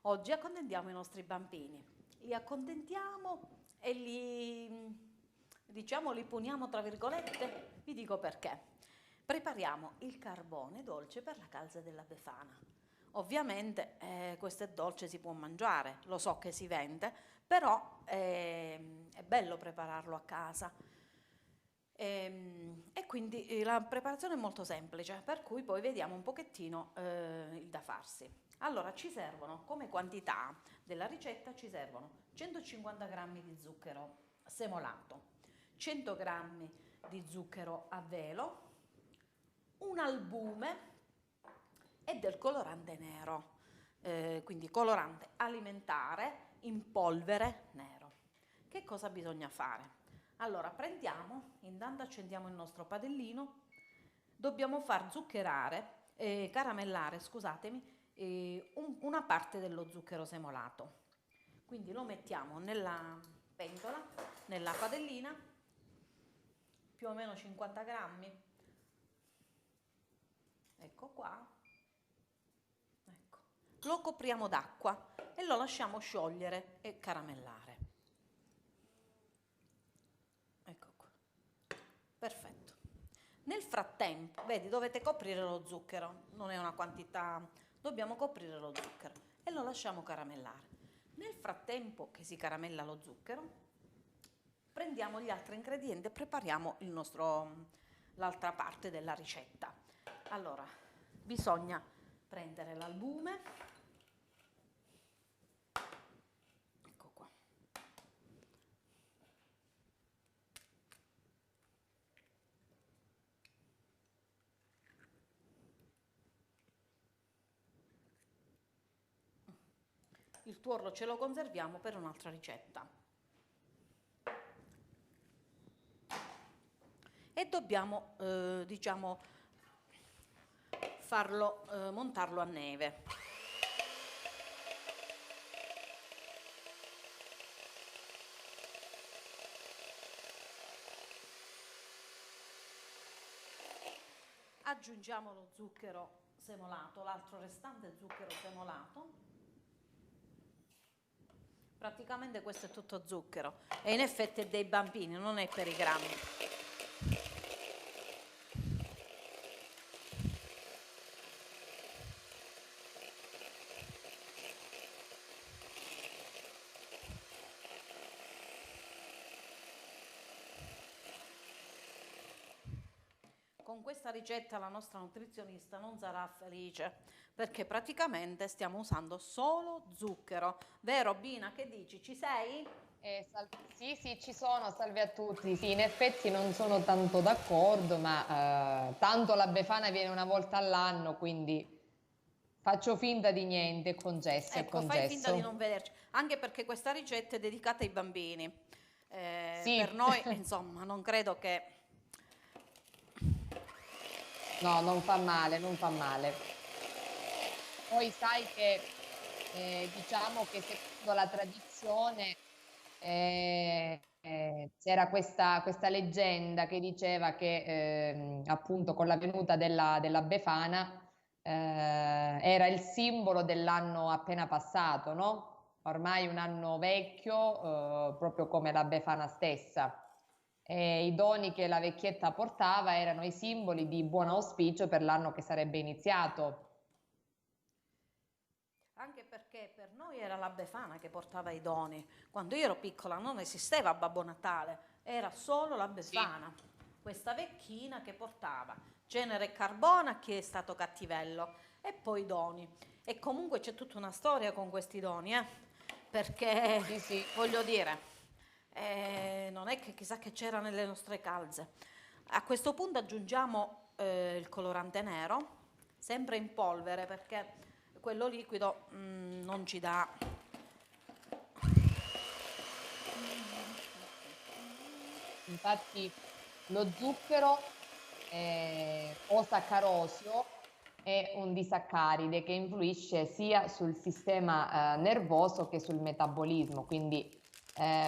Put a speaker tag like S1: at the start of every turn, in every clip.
S1: Oggi accontentiamo i nostri bambini, li accontentiamo e li puniamo tra virgolette, vi dico perché. Prepariamo il carbone dolce per la calza della Befana. Ovviamente questo è dolce, si può mangiare, lo so che si vende, però è bello prepararlo a casa. E quindi la preparazione è molto semplice, per cui poi vediamo un pochettino il da farsi. Allora, ci servono, come quantità della ricetta, ci servono 150 grammi di zucchero semolato, 100 grammi di zucchero a velo, un albume e del colorante nero, quindi colorante alimentare in polvere nero. Che cosa bisogna fare? Allora, intanto accendiamo il nostro padellino, dobbiamo far caramellare, scusatemi, una parte dello zucchero semolato. Quindi lo mettiamo nella pentola, nella padellina, più o meno 50 grammi. Ecco qua. Ecco. Lo copriamo d'acqua e lo lasciamo sciogliere e caramellare. Ecco qua. Perfetto. Nel frattempo, vedi, dovete coprire lo zucchero, non è una quantità, dobbiamo coprire lo zucchero e lo lasciamo caramellare. Nel frattempo che si caramella lo zucchero, prendiamo gli altri ingredienti e prepariamo l'altra parte della ricetta. Allora, bisogna prendere l'albume, ecco qua. Il tuorlo ce lo conserviamo per un'altra ricetta. E dobbiamo, diciamo, montarlo a neve. Aggiungiamo lo zucchero semolato, l'altro restante zucchero semolato. Praticamente questo è tutto zucchero e in effetti è dei bambini, non è per i grandi. Con questa ricetta la nostra nutrizionista non sarà felice perché praticamente stiamo usando solo zucchero. Vero Bina, che dici? Ci sei?
S2: Sì, sì, ci sono, salve a tutti. Sì, in effetti non sono tanto d'accordo, ma tanto la Befana viene una volta all'anno, quindi faccio finta di niente, è concesso, è
S1: Ecco, fai finta di
S2: concesso.
S1: non vederci, anche perché questa ricetta è dedicata ai bambini. Per
S2: Sì,
S1: noi, insomma, non credo che...
S2: no, non fa male, non fa male. Poi sai che diciamo che secondo la tradizione c'era questa leggenda che diceva che appunto con la venuta della Befana era il simbolo dell'anno appena passato, no? Ormai un anno vecchio, proprio come la Befana stessa. E i doni che la vecchietta portava erano i simboli di buon auspicio per l'anno che sarebbe iniziato.
S1: Anche perché per noi era la Befana che portava i doni. Quando io ero piccola non esisteva Babbo Natale, era solo la
S2: Sì.
S1: Befana, questa vecchina che portava cenere e carbone a chi è stato cattivello e poi i doni. E comunque c'è tutta una storia con questi doni, perché
S2: Sì, sì.
S1: voglio dire, non è che chissà che c'era nelle nostre calze. A questo punto aggiungiamo il colorante nero, sempre in polvere perché quello liquido non ci dà.
S2: Infatti lo zucchero o saccarosio è un disaccaride che influisce sia sul sistema nervoso che sul metabolismo, quindi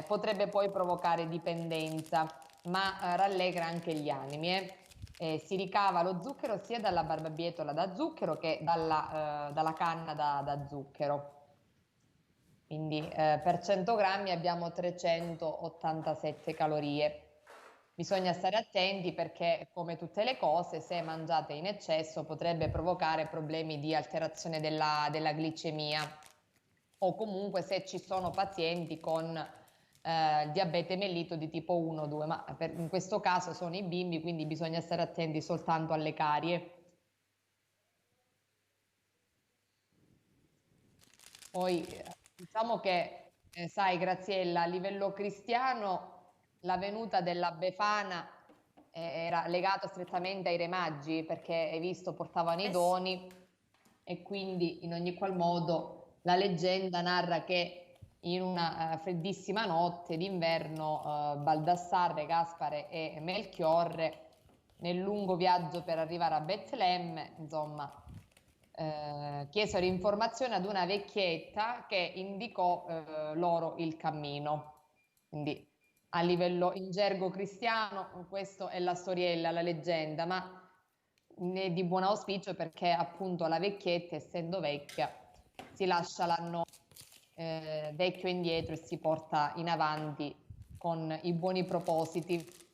S2: potrebbe poi provocare dipendenza, ma rallegra anche gli animi. Si ricava lo zucchero sia dalla barbabietola da zucchero che dalla canna da zucchero. quindi per 100 grammi abbiamo 387 calorie. Bisogna stare attenti perché, come tutte le cose, se mangiate in eccesso potrebbe provocare problemi di alterazione della glicemia, o comunque se ci sono pazienti con diabete mellito di tipo 1-2, ma in questo caso sono i bimbi, quindi bisogna stare attenti soltanto alle carie. Poi diciamo che, sai Graziella, a livello cristiano la venuta della Befana era legata strettamente ai Re Magi, perché hai visto portavano i
S1: Eh sì,
S2: doni, e quindi in ogni qual modo la leggenda narra che in una freddissima notte d'inverno Baldassarre, Gaspare e Melchiorre, nel lungo viaggio per arrivare a Betlemme, insomma, chiesero informazioni ad una vecchietta che indicò loro il cammino. Quindi a livello in gergo cristiano, questa è la storiella, la leggenda, ma è di buon auspicio perché appunto la vecchietta, essendo vecchia, si lascia l'anno vecchio indietro e si porta in avanti con i buoni propositi.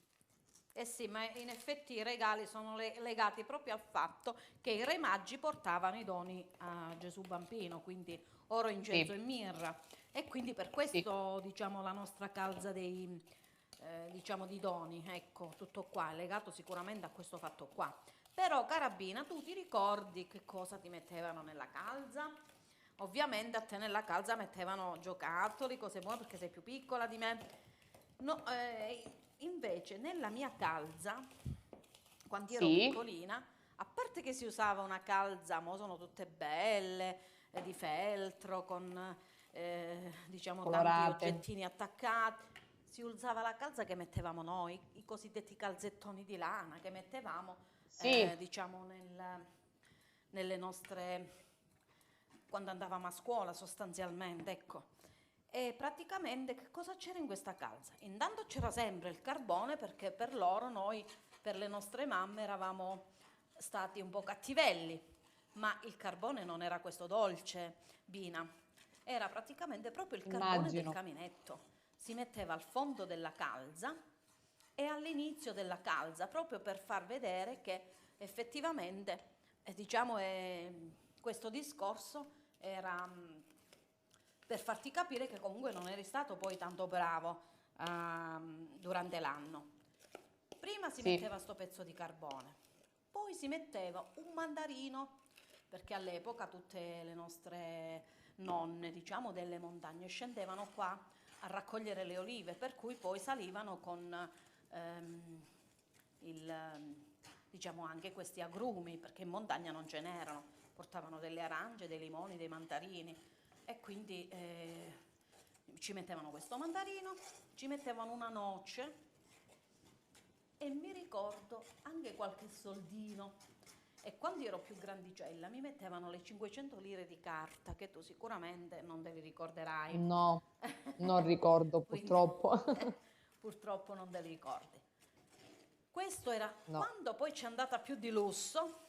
S1: eh sì, ma in effetti i regali sono legati proprio al fatto che i re magi portavano i doni a Gesù bambino, quindi oro, incenso e
S2: Sì,
S1: mirra. E quindi per
S2: sì.
S1: questo, diciamo, la nostra calza dei, diciamo, di doni, ecco, tutto qua, è legato sicuramente a questo fatto qua. Però, carabina, tu ti ricordi che cosa ti mettevano nella calza? Ovviamente a te nella calza mettevano giocattoli, cose buone perché sei più piccola di me. No, invece nella mia calza, quando ero
S2: Sì,
S1: piccolina, a parte che si usava una calza, mo sono tutte belle, di feltro, con diciamo tanti
S2: colorate.
S1: oggettini attaccati, si usava la calza che mettevamo noi, i cosiddetti calzettoni di lana che mettevamo,
S2: Sì,
S1: diciamo, nelle nostre, quando andavamo a scuola sostanzialmente, ecco. E praticamente che cosa c'era in questa calza? Intanto c'era sempre il carbone perché per loro noi, per le nostre mamme, eravamo stati un po' cattivelli, ma il carbone non era questo dolce, Bina, era praticamente proprio il carbone del
S2: immagino.
S1: caminetto. Si metteva al fondo della calza e all'inizio della calza, proprio per far vedere che effettivamente, diciamo, questo discorso era per farti capire che comunque non eri stato poi tanto bravo durante l'anno. Prima si metteva
S2: Sì,
S1: sto pezzo di carbone, poi si metteva un mandarino, perché all'epoca tutte le nostre nonne, diciamo, delle montagne scendevano qua a raccogliere le olive, per cui poi salivano con ehm, diciamo anche questi agrumi, perché in montagna non ce n'erano, portavano delle arance, dei limoni, dei mandarini e quindi ci mettevano questo mandarino, ci mettevano una noce e mi ricordo anche qualche soldino. E quando ero più grandicella mi mettevano le 500 lire di carta, che tu sicuramente non te li ricorderai.
S2: no, non ricordo
S1: Quindi
S2: purtroppo.
S1: purtroppo non te li ricordi. Questo era
S2: No,
S1: quando poi c'è andata più di lusso,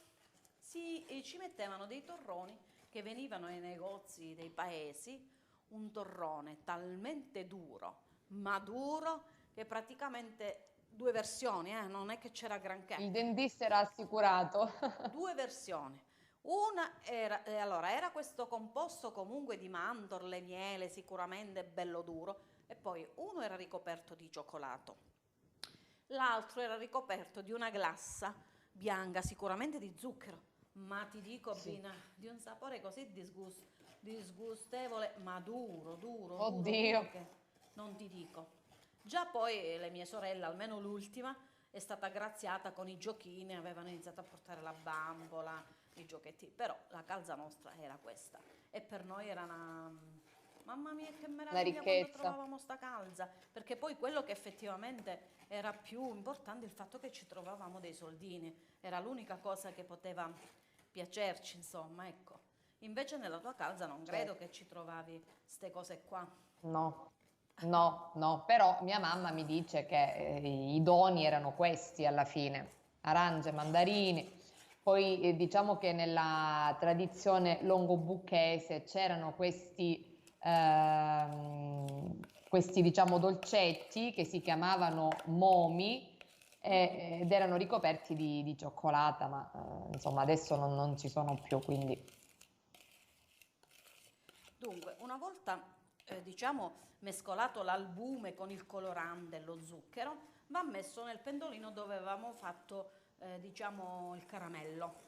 S1: ci mettevano dei torroni che venivano ai negozi dei paesi, un torrone talmente duro, ma duro, che praticamente due versioni, non è che c'era granché,
S2: il dentista era assicurato.
S1: due versioni. Una era, allora, era questo composto comunque di mandorle, miele, sicuramente bello duro, e poi uno era ricoperto di cioccolato, l'altro era ricoperto di una glassa bianca, sicuramente di zucchero, ma ti dico,
S2: Sì.
S1: Bina, di un sapore così disgustevole, ma duro, duro, duro,
S2: Oddio,
S1: duro, che non ti dico. Già poi le mie sorelle, almeno l'ultima, è stata graziata con i giochini, avevano iniziato a portare la bambola, i giochetti, però la calza nostra era questa e per noi era una... Mamma mia, che
S2: la
S1: meraviglia quando
S2: ricchezza.
S1: trovavamo sta calza, perché poi quello che effettivamente era più importante è il fatto che ci trovavamo dei soldini, era l'unica cosa che poteva piacerci, insomma, ecco. Invece nella tua calza non credo
S2: Certo.
S1: che ci trovavi ste cose qua.
S2: No, no, no, però mia mamma mi dice che i doni erano questi alla fine, arance, mandarini. Poi diciamo che nella tradizione longobucchese c'erano questi questi diciamo dolcetti che si chiamavano momi ed erano ricoperti di cioccolata, ma insomma adesso non ci sono più, quindi
S1: Dunque, una volta diciamo mescolato l'albume con il colorante e lo zucchero, va messo nel pendolino dove avevamo fatto diciamo il caramello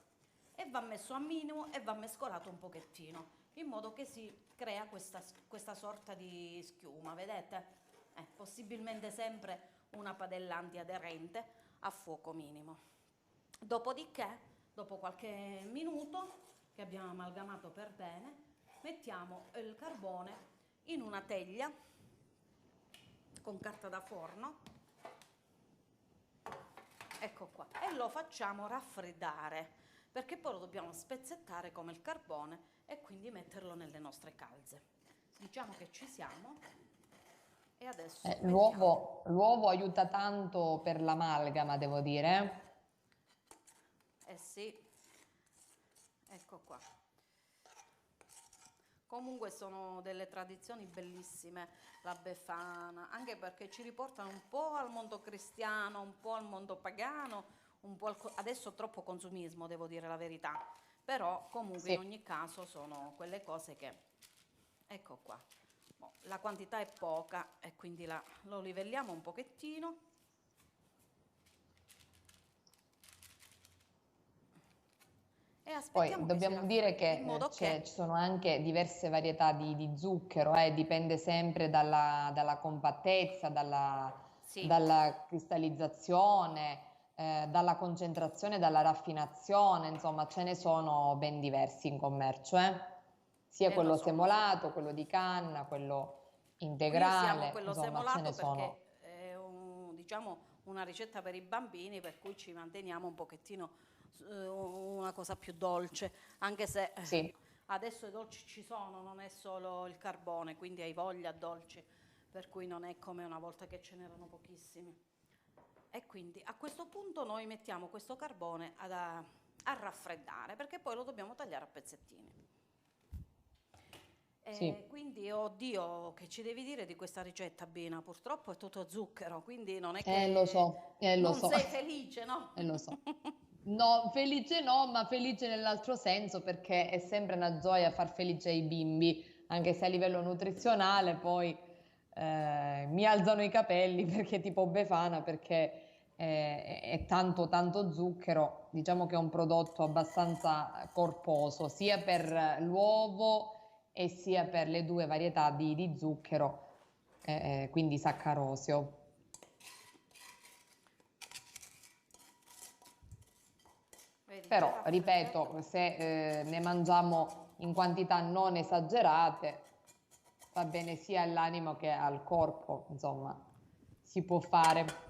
S1: e va messo a minimo e va mescolato un pochettino in modo che si crea questa sorta di schiuma, vedete? Possibilmente sempre una padella antiaderente a fuoco minimo. Dopodiché, dopo qualche minuto che abbiamo amalgamato per bene, mettiamo il carbone in una teglia con carta da forno, ecco qua, e lo facciamo raffreddare perché poi lo dobbiamo spezzettare come il carbone e quindi metterlo nelle nostre calze. Diciamo che ci siamo e adesso mettiamo,
S2: l'uovo aiuta tanto per l'amalgama, devo dire.
S1: eh sì, ecco qua. Comunque sono delle tradizioni bellissime, la Befana, anche perché ci riportano un po' al mondo cristiano, un po' al mondo pagano, un po' adesso troppo consumismo, devo dire la verità, però comunque in
S2: Sì.
S1: ogni caso sono quelle cose che, ecco qua, boh, la quantità è poca e quindi lo livelliamo un pochettino. E
S2: Poi
S1: aspettiamo che si
S2: dobbiamo dire
S1: raffreddi, in
S2: che
S1: modo che
S2: ci sono anche diverse varietà di zucchero, dipende sempre dalla compattezza,
S1: sì,
S2: dalla cristallizzazione, dalla concentrazione, dalla raffinazione, insomma ce ne sono ben diversi in commercio, sia
S1: lo
S2: quello
S1: so, lo so.
S2: semolato, quello di canna, quello
S1: Qui usiamo
S2: integrale,
S1: quello
S2: insomma ce ne
S1: semolato
S2: sono.
S1: perché è diciamo una ricetta per i bambini, per cui ci manteniamo un pochettino una cosa più dolce, anche se
S2: Sì,
S1: adesso i dolci ci sono, non è solo il carbone, quindi hai voglia dolci, per cui non è come una volta che ce n'erano pochissimi. E quindi a questo punto noi mettiamo questo carbone a raffreddare perché poi lo dobbiamo tagliare a pezzettini.
S2: sì,
S1: E quindi, oddio, che ci devi dire di questa ricetta, Bina? Purtroppo è tutto zucchero, quindi non è che
S2: lo
S1: non
S2: so,
S1: sei felice, no?
S2: lo so. No, felice no, ma felice nell'altro senso perché è sempre una gioia far felice i bimbi, anche se a livello nutrizionale poi mi alzano i capelli perché tipo Befana, perché è tanto tanto zucchero, diciamo che è un prodotto abbastanza corposo, sia per l'uovo e sia per le due varietà di zucchero, quindi saccarosio.
S1: Vedi, già
S2: Però,
S1: raffreddato.
S2: ripeto, se ne mangiamo in quantità non esagerate, va bene sia all'animo che al corpo, insomma, si può fare.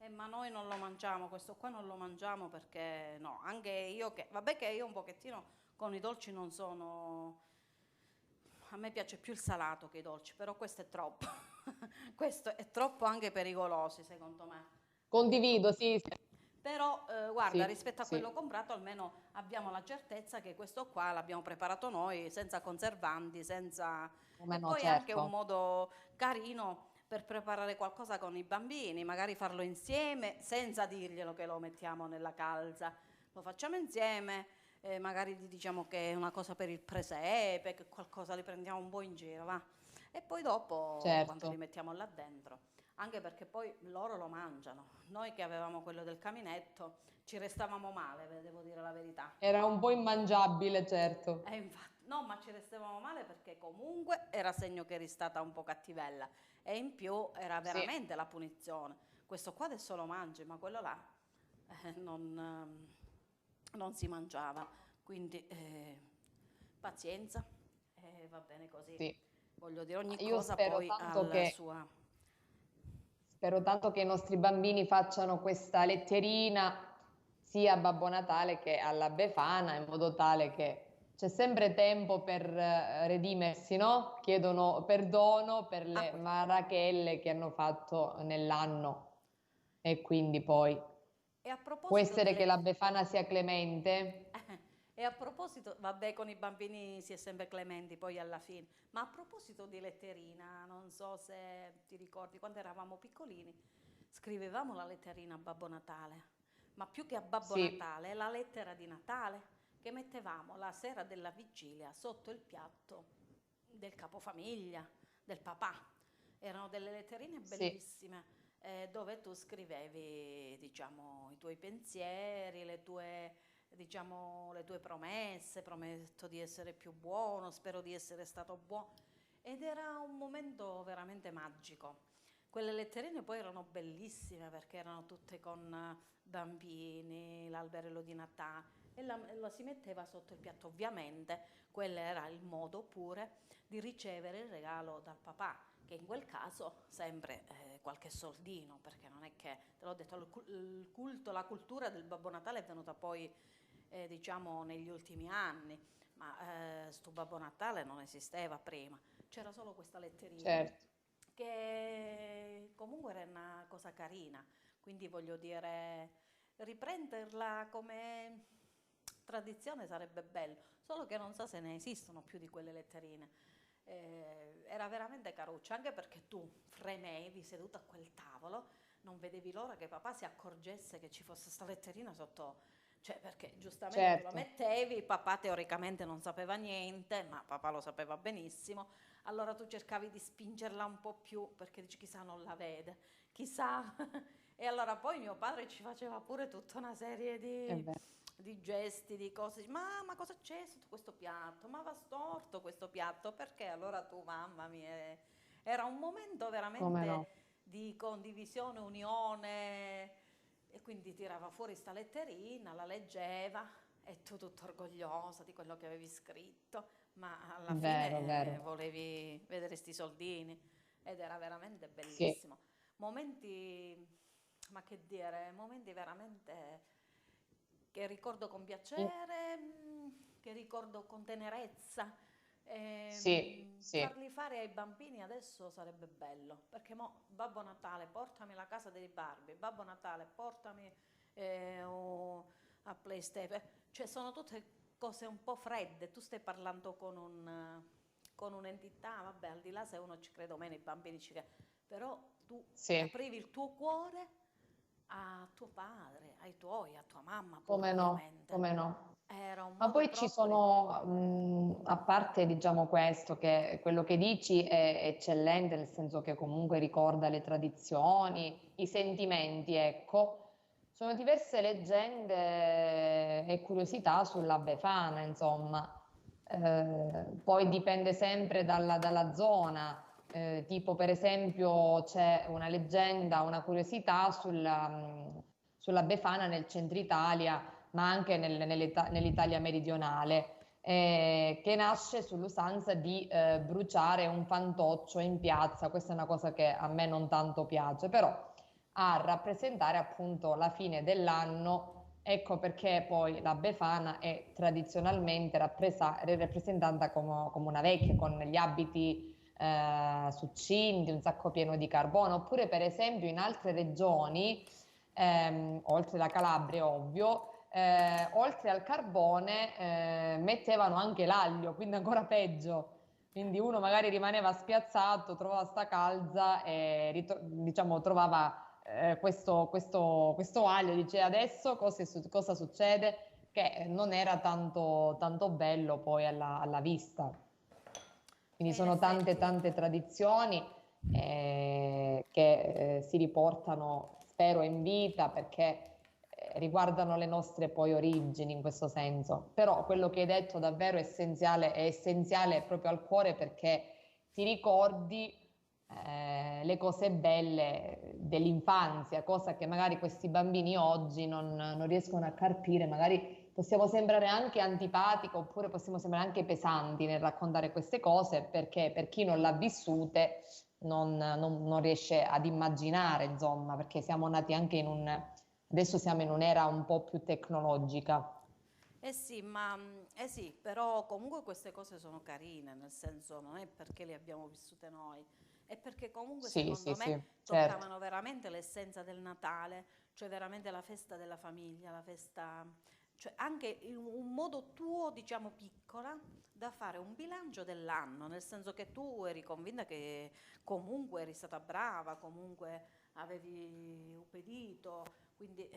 S1: Ma noi non lo mangiamo, questo qua non lo mangiamo perché no, anche io che, vabbè che io un pochettino con i dolci non sono, a me piace più il salato che i dolci, però questo è troppo, questo è troppo anche pericoloso secondo me, perché tu
S2: Condivido, sì, sì,
S1: però guarda,
S2: sì,
S1: rispetto a
S2: sì,
S1: quello comprato almeno abbiamo la certezza che questo qua l'abbiamo preparato noi, senza conservanti, senza...
S2: come
S1: E
S2: no,
S1: poi è anche un
S2: certo.
S1: modo carino per preparare qualcosa con i bambini, magari farlo insieme senza dirglielo che lo mettiamo nella calza. Lo facciamo insieme, magari gli diciamo che è una cosa per il presepe, che qualcosa li prendiamo un po' in giro, va. E poi dopo, quando li
S2: Certo.
S1: mettiamo là dentro, anche perché poi loro lo mangiano. Noi che avevamo quello del caminetto ci restavamo male, devo dire la verità.
S2: Era un po' immangiabile, certo.
S1: E infatti, no, ma ci restavamo male perché comunque era segno che eri stata un po' cattivella e in più era
S2: Sì,
S1: veramente la punizione. Questo qua adesso lo mangi, ma quello là non si mangiava. Quindi pazienza, va bene così.
S2: sì.
S1: Voglio dire, ogni
S2: Io
S1: cosa poi ha la sua...
S2: spero tanto che i nostri bambini facciano questa letterina sia a Babbo Natale che alla Befana, in modo tale che c'è sempre tempo per redimersi, no? Chiedono perdono per le
S1: Acqua.
S2: marachelle che hanno fatto nell'anno e quindi poi
S1: E a
S2: può
S1: proposito
S2: essere che
S1: delle...
S2: la Befana sia clemente.
S1: E a proposito, vabbè, con i bambini si è sempre clementi poi alla fine, ma a proposito di letterina, non so se ti ricordi, quando eravamo piccolini, scrivevamo la letterina a Babbo Natale, ma più che a Babbo
S2: Sì,
S1: Natale, la lettera di Natale che mettevamo la sera della vigilia sotto il piatto del capofamiglia, del papà. Erano delle letterine
S2: sì,
S1: bellissime dove tu scrivevi, diciamo, i tuoi pensieri, diciamo, le tue promesse, prometto di essere più buono, spero di essere stato buono. Ed era un momento veramente magico. Quelle letterine poi erano bellissime perché erano tutte con bambini, l'alberello di Natale e la si metteva sotto il piatto. Ovviamente quello era il modo pure di ricevere il regalo dal papà, che in quel caso sempre qualche soldino, perché non è che, te l'ho detto, il culto, la cultura del Babbo Natale è venuta poi diciamo negli ultimi anni, ma sto Babbo Natale non esisteva prima, c'era solo questa letterina
S2: certo.
S1: che comunque era una cosa carina, quindi voglio dire, riprenderla come tradizione sarebbe bello, solo che non so se ne esistono più di quelle letterine. Era veramente caruccia, anche perché tu fremevi seduto a quel tavolo, non vedevi l'ora che papà si accorgesse che ci fosse questa letterina sotto, cioè perché giustamente tu la
S2: Certo,
S1: mettevi, papà teoricamente non sapeva niente, ma papà lo sapeva benissimo, allora tu cercavi di spingerla un po' più perché dici chissà non la vede, chissà. E allora poi mio padre ci faceva pure tutta una serie
S2: è vero,
S1: di gesti, di cose, dici, ma cosa c'è sotto questo piatto? Ma va storto questo piatto? Perché allora tu, mamma mia, era un momento
S2: come no.
S1: veramente di condivisione, unione, e quindi tirava fuori sta letterina, la leggeva e tu tutta orgogliosa di quello che avevi scritto, ma alla
S2: Vero,
S1: fine
S2: vero.
S1: volevi vedere sti soldini ed era veramente
S2: Sì.
S1: bellissimo. Momenti, ma che dire, momenti veramente che ricordo con
S2: In-
S1: piacere, che ricordo con tenerezza.
S2: Sì, sì.
S1: Farli fare ai bambini adesso sarebbe bello, perché mo Babbo Natale portami la casa dei Barbie, Babbo Natale portami a PlayStation, cioè sono tutte cose un po' fredde, tu stai parlando con un'entità, vabbè, al di là se uno ci crede o meno, i bambini ci credono, però tu
S2: Sì,
S1: aprivi il tuo cuore a tuo padre, ai tuoi, a tua mamma pure
S2: come no,
S1: ovviamente.
S2: come no.
S1: Era un
S2: Ma
S1: modo
S2: poi ci
S1: proprio di...
S2: sono, a parte diciamo questo, che quello che dici è eccellente, nel senso che comunque ricorda le tradizioni, i sentimenti, ecco. Sono diverse leggende e curiosità sulla Befana, insomma. Poi dipende sempre dalla zona. Tipo per esempio c'è una leggenda, una curiosità sulla Befana nel centro Italia, ma anche nell'Italia meridionale, che nasce sull'usanza di bruciare un fantoccio in piazza. Questa è una cosa che a me non tanto piace, però a rappresentare appunto la fine dell'anno. Ecco perché poi la Befana è tradizionalmente rappresentata come una vecchia, con gli abiti succinti, un sacco pieno di carbone, oppure per esempio in altre regioni, oltre la Calabria ovvio, oltre al carbone mettevano anche l'aglio, quindi ancora peggio. Quindi uno magari rimaneva spiazzato, trovava sta calza e diciamo, trovava questo aglio, dice adesso cosa succede? Che non era tanto bello poi alla vista.
S1: E
S2: Quindi
S1: in
S2: sono tante
S1: effetti
S2: tante tradizioni che si riportano, spero, in vita perché riguardano le nostre poi origini in questo senso. Però quello che hai detto davvero è essenziale proprio al cuore perché ti ricordi le cose belle dell'infanzia, cosa che magari questi bambini oggi non riescono a carpire, magari possiamo sembrare anche antipatico oppure possiamo sembrare anche pesanti nel raccontare queste cose perché per chi non l'ha vissute non riesce ad immaginare, insomma, perché siamo nati anche adesso siamo in un'era un po' più tecnologica.
S1: eh sì, eh sì, però comunque queste cose sono carine, nel senso non è perché le abbiamo vissute noi, è perché comunque
S2: Sì, sì,
S1: secondo me
S2: sì, certo.
S1: toccavano veramente l'essenza del Natale, cioè veramente la festa della famiglia, la festa cioè anche un modo tuo, diciamo piccola, da fare un bilancio dell'anno, nel senso che tu eri convinta che comunque eri stata brava, comunque avevi ubbidito, quindi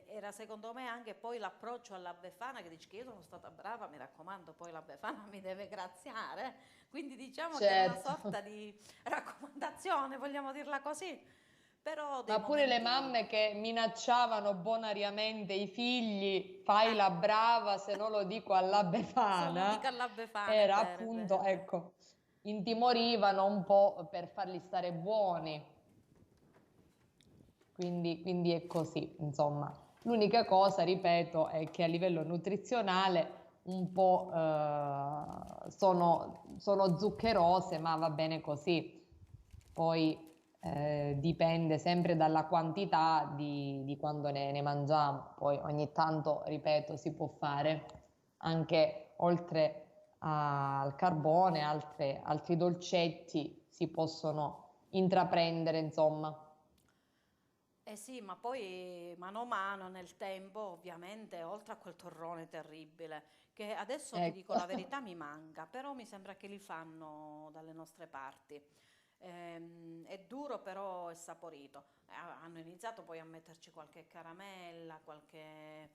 S1: era secondo me anche poi l'approccio alla Befana che dici che io sono stata brava, mi raccomando, poi la Befana mi deve graziare, quindi diciamo che era una
S2: Certo.
S1: sorta di raccomandazione, vogliamo dirla così, però dei
S2: Ma pure le
S1: momenti
S2: mamme che minacciavano bonariamente i figli, fai
S1: eh,
S2: la brava, se no lo dico alla
S1: se lo dico
S2: Befana,
S1: alla Befana, è
S2: era
S1: vero, è vero,
S2: appunto,
S1: è vero.
S2: ecco, intimorivano un po' per farli stare buoni. Quindi è così, insomma. L'unica cosa, ripeto, è che a livello nutrizionale un po' sono zuccherose, ma va bene così. Poi dipende sempre dalla quantità di quando ne mangiamo. Poi ogni tanto, ripeto, si può fare anche oltre al carbone, altri dolcetti si possono intraprendere, insomma.
S1: Eh sì, ma poi mano a mano nel tempo, ovviamente, oltre a quel torrone terribile, che adesso ti dico
S2: Ecco.
S1: la verità mi manca, però mi sembra che li fanno dalle nostre parti. È duro, però è saporito. Hanno iniziato poi a metterci qualche caramella, qualche...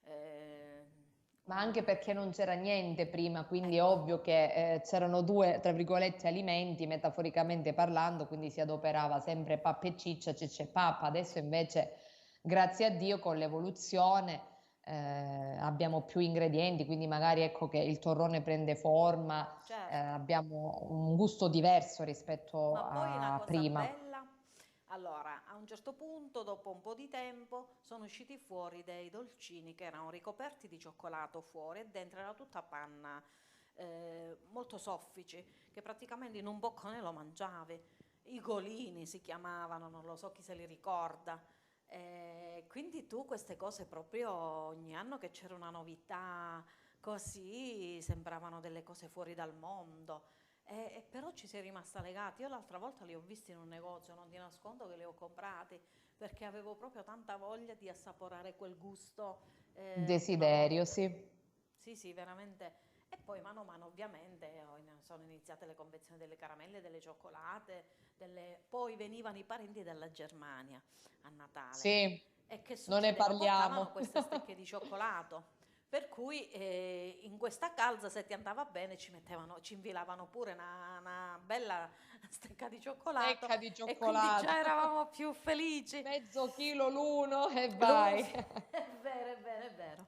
S1: eh,
S2: Ma anche
S1: un-
S2: perché non c'era niente prima, quindi è
S1: ecco,
S2: ovvio che c'erano due, tra virgolette, alimenti, metaforicamente parlando, quindi si adoperava sempre pappa e ciccia, ciccia e pappa. Adesso invece, grazie a Dio, con l'evoluzione abbiamo più ingredienti, quindi magari ecco che il torrone prende forma,
S1: certo.
S2: abbiamo un gusto diverso rispetto
S1: Ma poi una
S2: a
S1: cosa
S2: prima.
S1: bella, allora, a un certo punto, dopo un po' di tempo, sono usciti fuori dei dolcini che erano ricoperti di cioccolato fuori e dentro era tutta panna, molto soffici, che praticamente in un boccone lo mangiavi. I golini si chiamavano, non lo so chi se li ricorda. Quindi tu queste cose proprio ogni anno che c'era una novità così sembravano delle cose fuori dal mondo. E però ci sei rimasta legata. Io l'altra volta li ho visti in un negozio, non ti nascondo che li ho comprati perché avevo proprio tanta voglia di assaporare quel gusto che una
S2: Desiderio,
S1: volta.
S2: sì.
S1: Sì, sì, veramente. E poi mano a mano ovviamente sono iniziate le confezioni delle caramelle, delle cioccolate, poi venivano i parenti dalla Germania a Natale.
S2: Sì,
S1: E che
S2: non ne
S1: succedeva? Portavano
S2: parliamo.
S1: queste stecche di cioccolato. Per cui in questa calza, se ti andava bene, ci infilavano pure una bella stecca di cioccolato
S2: Stecca di
S1: e quindi
S2: cioccolato.
S1: già eravamo più felici.
S2: Mezzo chilo l'uno e
S1: L'uno
S2: vai.
S1: sì, è vero, è vero, è vero.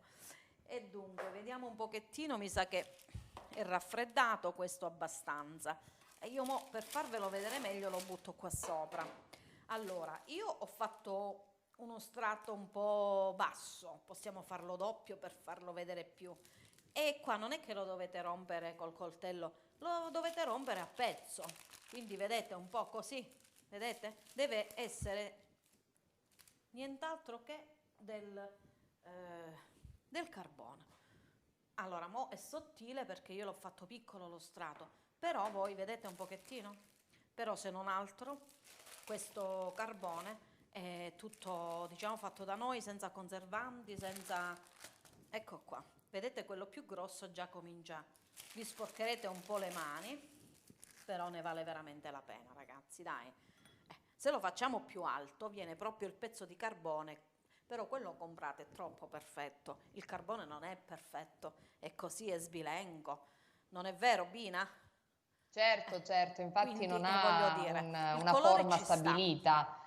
S1: E dunque, vediamo un pochettino, mi sa che è raffreddato questo abbastanza. E io mo, per farvelo vedere meglio lo butto qua sopra. Allora, io ho fatto uno strato un po' basso, possiamo farlo doppio per farlo vedere più. E qua non è che lo dovete rompere col coltello, lo dovete rompere a pezzo. Quindi vedete un po' così, vedete? Deve essere nient'altro che eh, del carbone. Allora, mo è sottile perché io l'ho fatto piccolo lo strato, però voi vedete un pochettino? Però se non altro, questo carbone è tutto, diciamo, fatto da noi, senza conservanti, senza... Ecco qua, vedete quello più grosso già comincia. Vi sporcherete un po' le mani, però ne vale veramente la pena, ragazzi, dai. Se lo facciamo più alto, viene proprio il pezzo di carbone, però quello comprato è troppo perfetto. Il carbone non è perfetto, è così, è sbilenco. Non è vero, Bina?
S2: Certo, certo, infatti
S1: Quindi
S2: non
S1: voglio
S2: ha
S1: dire, il
S2: una
S1: colore
S2: forma
S1: ci sta.
S2: stabilita,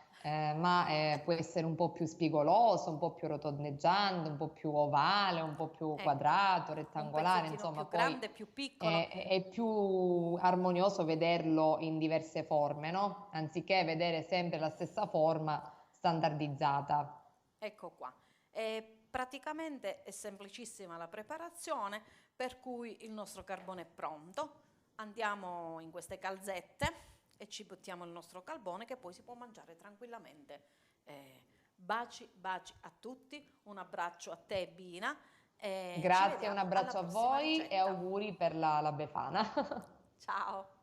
S2: ma può essere un po' più spigoloso, un po' più rotondeggiante, un po' più ovale, un po' più
S1: Ecco,
S2: quadrato,
S1: un
S2: rettangolare,
S1: pezzettino
S2: insomma,
S1: più
S2: poi
S1: grande, più piccolo.
S2: è più armonioso vederlo in diverse forme, no? Anziché vedere sempre la stessa forma standardizzata.
S1: Ecco qua. Praticamente è semplicissima la preparazione, per cui il nostro carbone è pronto. Andiamo in queste calzette e ci buttiamo il nostro carbone che poi si può mangiare tranquillamente. Baci, baci a tutti, un abbraccio a te Bina e ci
S2: Grazie, un
S1: vediamo alla
S2: abbraccio a
S1: prossima
S2: voi e
S1: ricetta.
S2: auguri per la Befana.
S1: Ciao!